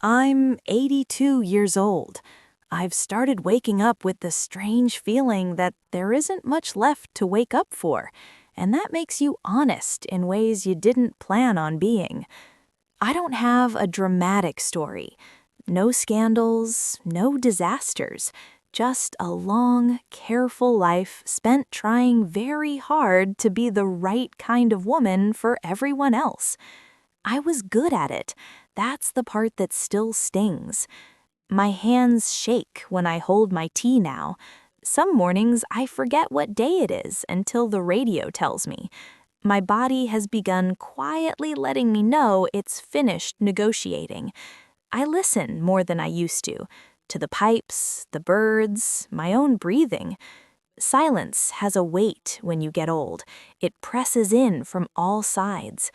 I'm 82 years old. I've started waking up with the strange feeling that there isn't much left to wake up for, and that makes you honest in ways you didn't plan on being. I don't have a dramatic story. No scandals, no disasters, just a long, careful life spent trying very hard to be the right kind of woman for everyone else. I was good at it. That's the part that still stings. My hands shake when I hold my tea now. Some mornings I forget what day it is until the radio tells me. My body has begun quietly letting me know it's finished negotiating. I listen more than I used to the pipes, the birds, my own breathing. Silence has a weight when you get old. It presses in from all sides.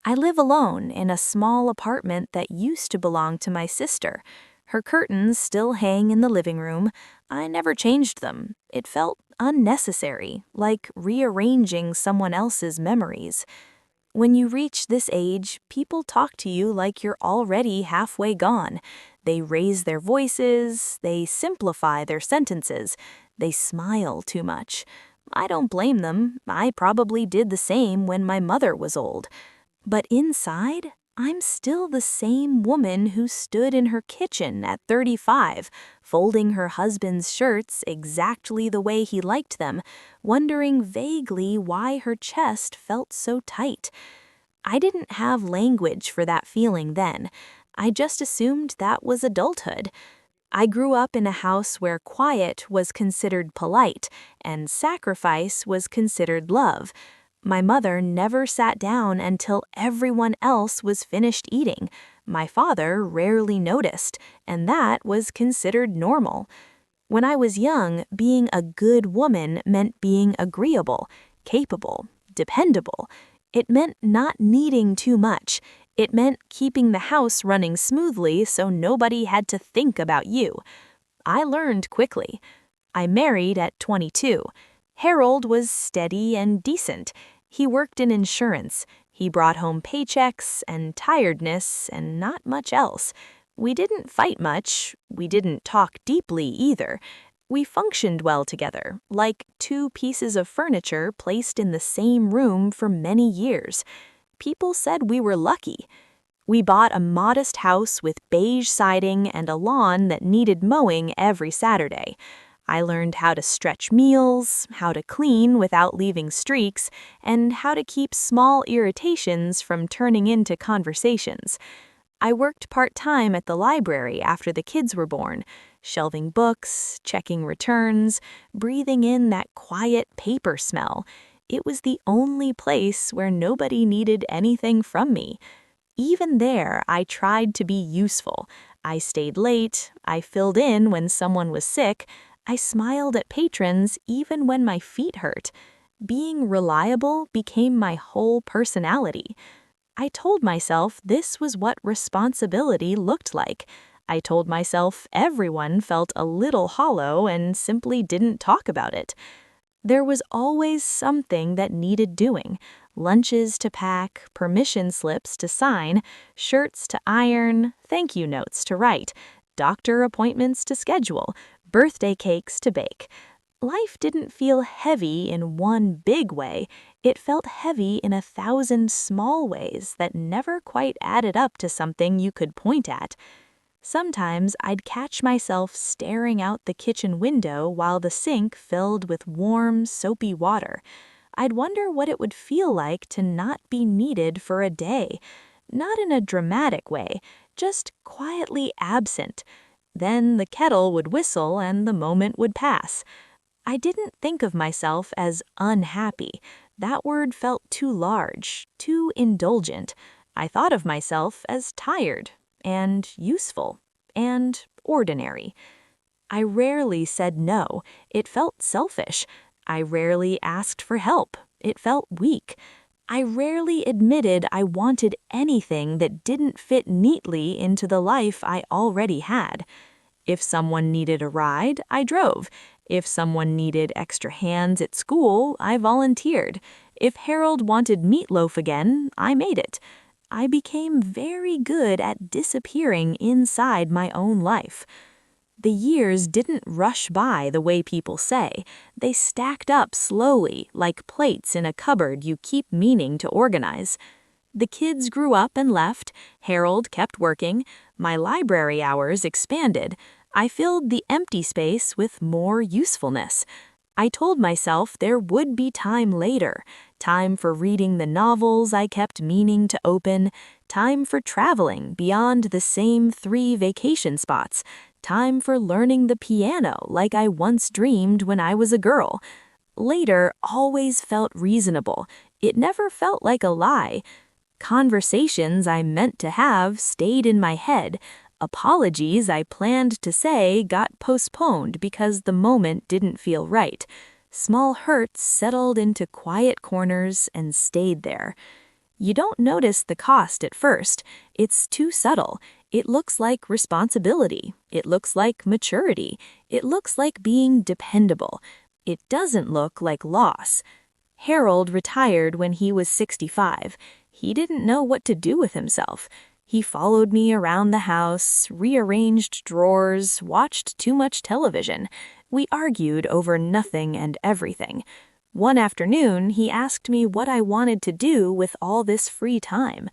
I live alone in a small apartment that used to belong to my sister. Her curtains still hang in the living room. I never changed them. It felt unnecessary, like rearranging someone else's memories. When you reach this age, people talk to you like you're already halfway gone. They raise their voices, they simplify their sentences, they smile too much. I don't blame them. I probably did the same when my mother was old. But inside, I'm still the same woman who stood in her kitchen at 35, folding her husband's shirts exactly the way he liked them, wondering vaguely why her chest felt so tight. I didn't have language for that feeling then. I just assumed that was adulthood. I grew up in a house where quiet was considered polite and sacrifice was considered love. My mother never sat down until everyone else was finished eating. My father rarely noticed, and that was considered normal. When I was young, being a good woman meant being agreeable, capable, dependable. It meant not needing too much. It meant keeping the house running smoothly so nobody had to think about you. I learned quickly. I married at 22. Harold was steady and decent. He worked in insurance. He brought home paychecks and tiredness and not much else. We didn't fight much. We didn't talk deeply either. We functioned well together, like two pieces of furniture placed in the same room for many years. People said we were lucky. We bought a modest house with beige siding and a lawn that needed mowing every Saturday. I learned how to stretch meals, how to clean without leaving streaks, and how to keep small irritations from turning into conversations. I worked part-time at the library after the kids were born, shelving books, checking returns, breathing in that quiet paper smell. It was the only place where nobody needed anything from me. Even there, I tried to be useful. I stayed late, I filled in when someone was sick, I smiled at patrons even when my feet hurt. Being reliable became my whole personality. I told myself this was what responsibility looked like. I told myself everyone felt a little hollow and simply didn't talk about it. There was always something that needed doing. Lunches to pack, permission slips to sign, shirts to iron, thank you notes to write, doctor appointments to schedule, birthday cakes to bake. Life didn't feel heavy in one big way. It felt heavy in 1,000 small ways that never quite added up to something you could point at. Sometimes I'd catch myself staring out the kitchen window while the sink filled with warm, soapy water. I'd wonder what it would feel like to not be needed for a day. Not in a dramatic way, just quietly absent. Then the kettle would whistle and the moment would pass. I didn't think of myself as unhappy. That word felt too large, too indulgent. I thought of myself as tired and useful and ordinary. I rarely said no. It felt selfish. I rarely asked for help. It felt weak. I rarely admitted I wanted anything that didn't fit neatly into the life I already had. If someone needed a ride, I drove. If someone needed extra hands at school, I volunteered. If Harold wanted meatloaf again, I made it. I became very good at disappearing inside my own life. The years didn't rush by the way people say. They stacked up slowly, like plates in a cupboard you keep meaning to organize. The kids grew up and left, Harold kept working, my library hours expanded. I filled the empty space with more usefulness. I told myself there would be time later, time for reading the novels I kept meaning to open, time for traveling beyond the same 3 vacation spots, time for learning the piano like I once dreamed when I was a girl. Later always felt reasonable. It never felt like a lie. Conversations I meant to have stayed in my head. Apologies I planned to say got postponed because the moment didn't feel right. Small hurts settled into quiet corners and stayed there. You don't notice the cost at first. It's too subtle. It looks like responsibility. It looks like maturity. It looks like being dependable. It doesn't look like loss. Harold retired when he was 65. He didn't know what to do with himself. He followed me around the house, rearranged drawers, watched too much television. We argued over nothing and everything. One afternoon, he asked me what I wanted to do with all this free time.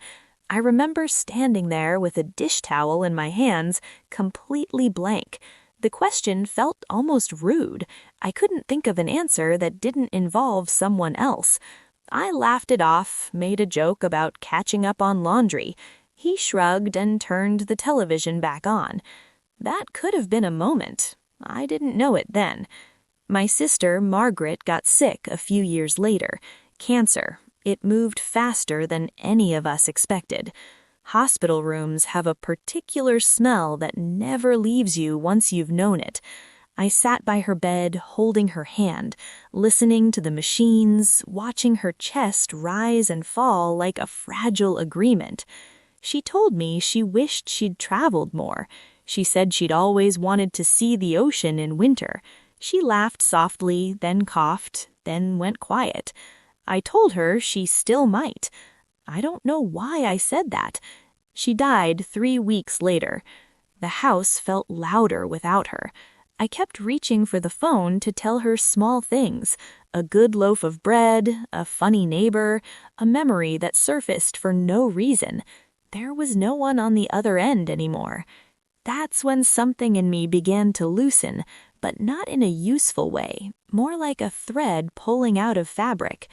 I remember standing there with a dish towel in my hands, completely blank. The question felt almost rude. I couldn't think of an answer that didn't involve someone else. I laughed it off, made a joke about catching up on laundry. He shrugged and turned the television back on. That could have been a moment. I didn't know it then. My sister, Margaret, got sick a few years later. Cancer. It moved faster than any of us expected. Hospital rooms have a particular smell that never leaves you once you've known it. I sat by her bed, holding her hand, listening to the machines, watching her chest rise and fall like a fragile agreement. She told me she wished she'd traveled more. She said she'd always wanted to see the ocean in winter. She laughed softly, then coughed, then went quiet. I told her she still might. I don't know why I said that. She died 3 weeks later. The house felt louder without her. I kept reaching for the phone to tell her small things, a good loaf of bread, a funny neighbor, a memory that surfaced for no reason. There was no one on the other end anymore. That's when something in me began to loosen, but not in a useful way, more like a thread pulling out of fabric.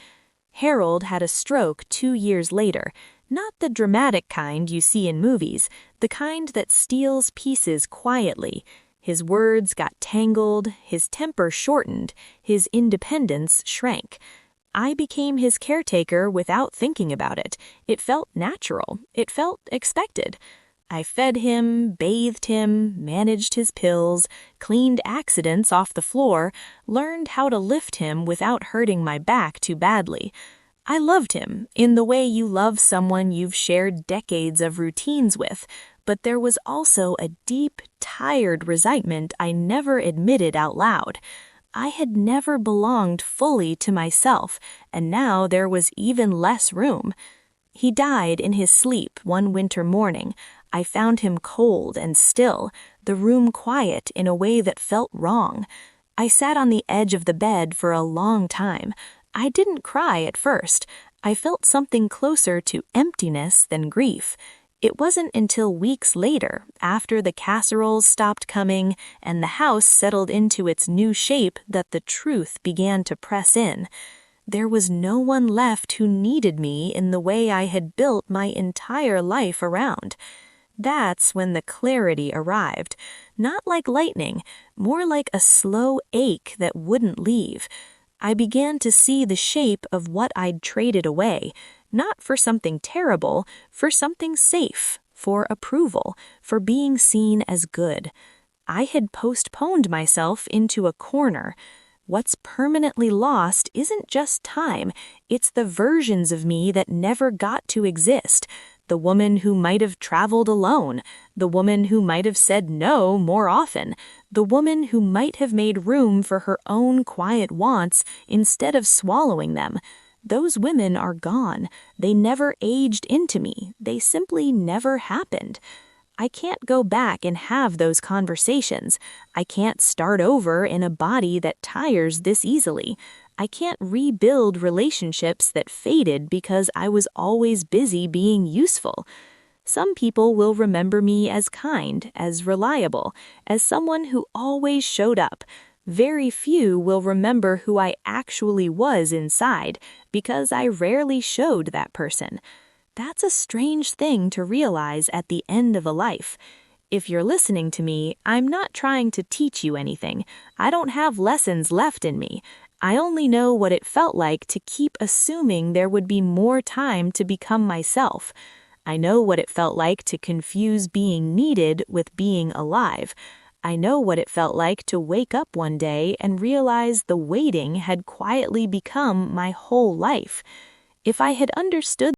Harold had a stroke 2 years later, not the dramatic kind you see in movies, the kind that steals pieces quietly. His words got tangled, his temper shortened, his independence shrank. I became his caretaker without thinking about it. It felt natural. It felt expected. I fed him, bathed him, managed his pills, cleaned accidents off the floor, learned how to lift him without hurting my back too badly. I loved him in the way you love someone you've shared decades of routines with, but there was also a deep, tired resentment I never admitted out loud. I had never belonged fully to myself, and now there was even less room. He died in his sleep one winter morning. I found him cold and still, the room quiet in a way that felt wrong. I sat on the edge of the bed for a long time. I didn't cry at first. I felt something closer to emptiness than grief. It wasn't until weeks later, after the casseroles stopped coming and the house settled into its new shape, that the truth began to press in. There was no one left who needed me in the way I had built my entire life around. That's when the clarity arrived, not like lightning, more like a slow ache that wouldn't leave. I began to see the shape of what I'd traded away, not for something terrible, for something safe, for approval, for being seen as good. I had postponed myself into a corner. What's permanently lost isn't just time, it's the versions of me that never got to exist. The woman who might have traveled alone, the woman who might have said no more often, the woman who might have made room for her own quiet wants instead of swallowing them. Those women are gone. They never aged into me. They simply never happened. I can't go back and have those conversations. I can't start over in a body that tires this easily. I can't rebuild relationships that faded because I was always busy being useful. Some people will remember me as kind, as reliable, as someone who always showed up. Very few will remember who I actually was inside because I rarely showed that person. That's a strange thing to realize at the end of a life. If you're listening to me, I'm not trying to teach you anything. I don't have lessons left in me. I only know what it felt like to keep assuming there would be more time to become myself. I know what it felt like to confuse being needed with being alive. I know what it felt like to wake up one day and realize the waiting had quietly become my whole life. If I had understood